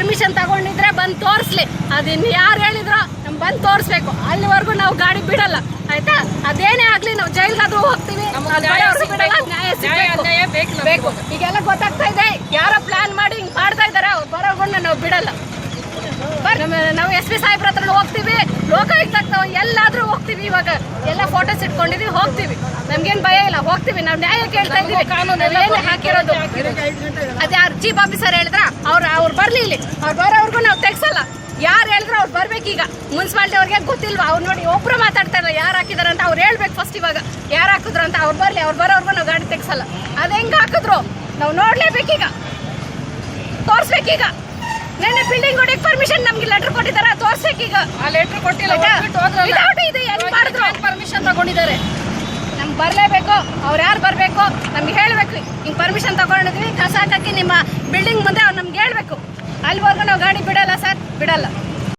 Permission ತಗೊಂಡಿದ್ರೆ ಬಂದು ತೋರಿಸ್ಲಿ. ಅದಿನ್ನು ಯಾರು ಹೇಳಿದ್ರು ನಮ್ ಬಂದು ತೋರಿಸ್ಬೇಕು. ಅಲ್ಲಿವರೆಗೂ ನಾವು ಗಾಡಿ ಬಿಡಲ್ಲ ಆಯ್ತಾ. ಅದೇನೇ ಆಗ್ಲಿ ನಾವು ಜೈಲ್ಗಾದ್ರೂ ಹೋಗ್ತೀವಿ, ನ್ಯಾಯ ಬೇಕು. ಈಗೆಲ್ಲ ಗೊತ್ತಾಗ್ತಾ ಇದೆ, ಯಾರೋ ಪ್ಲಾನ್ ಮಾಡಿ ಹಿಂಗ್ ಮಾಡ್ತಾ ಇದಾರೆ. ಅವ್ರು ಬರೋರ್ಗು ನಾವು ಬಿಡಲ್ಲ. ನಾವು SP ಸಾಹೇಬ್ರ ಹತ್ರ ಹೋಗ್ತೀವಿ, ಲೋಕಾಯುಕ್ತ ಎಲ್ಲಾದ್ರೂ ಹೋಗ್ತೀವಿ. ಇವಾಗ ಎಲ್ಲ ಫೋಟೋಸ್ ಇಟ್ಕೊಂಡಿದೀವಿ, ಹೋಗ್ತೀವಿ. ನಮ್ಗೇನ್ ಭಯ ಇಲ್ಲ, ಹೋಗ್ತೀವಿ. ನಾವ್ ನ್ಯಾಯ ಕೇಳ್ತಾ ಇದೀವಿ. ಕಾನೂನು ಹಾಕಿರೋದು ಅದೇ ಚೀಫ್ ಆಫೀಸರ್ ಹೇಳಿದ್ರ ಅವ್ರು ಬರ್ಲಿ ಇಲ್ಲಿ. ಅವ್ರು ಬರೋವರ್ಗು ನಾವು ತೆಗ್ಸಲ್ಲ. ಯಾರು ಹೇಳಿದ್ರು ಅವ್ರು ಬರ್ಬೇಕೀಗ. ಮುನ್ಸಿಪಾಲಿಟಿ ಅವ್ರಿಗೆ ಗೊತ್ತಿಲ್ವಾ? ಅವ್ರು ನೋಡಿ ಒಬ್ರು ಮಾತಾಡ್ತಾ ಇಲ್ಲ ಯಾರು ಹಾಕಿದಾರ ಅಂತ. ಅವ್ರು ಹೇಳ್ಬೇಕು ಫಸ್ಟ್. ಇವಾಗ ಯಾರು ಹಾಕಿದ್ರು ಅಂತ ಅವ್ರು ಬರ್ಲಿ. ಅವ್ರು ಬರೋವರ್ಗು ನಾವು ಗಾಡಿ ತೆಗ್ಸಲ್ಲ. ಅದ್ ಹೆಂಗ್ ಹಾಕಿದ್ರು ನಾವು ನೋಡ್ಲೇಬೇಕೀಗ, ತೋರ್ಸ್ಬೇಕೀಗ. ನೆನ್ನೆ ಬಿಲ್ಡಿಂಗ್ ಹೊಡಿಕ್ ಪರ್ಮಿಷನ್ ನಮ್ಗೆ ಲೆಟರ್ ಕೊಟ್ಟಿದ್ದಾರೆ, ತೋರ್ಸಬೇಕೀಗ. ಆ ಲೆಟರ್ ಕೊಟ್ಟಿಲ್ಲ, ಪರ್ಮಿಷನ್ ತಗೊಂಡಿದ್ದಾರೆ. ನಮ್ಗೆ ಬರ್ಲೇಬೇಕು. ಅವ್ರು ಯಾರು ಬರ್ಬೇಕು ನಮ್ಗೆ ಹೇಳ್ಬೇಕು. ಹಿಂಗ್ ಪರ್ಮಿಷನ್ ತಗೊಂಡಿದ್ವಿ ಕಸ ಹಾಕಿ ನಿಮ್ಮ ಬಿಲ್ಡಿಂಗ್ ಮುಂದೆ ಅವ್ರು ನಮ್ಗೆ ಹೇಳ್ಬೇಕು. ಅಲ್ಲಿವರೆಗೂ ನಾವು ಗಾಡಿ ಬಿಡಲ್ಲ ಸರ್, ಬಿಡಲ್ಲ.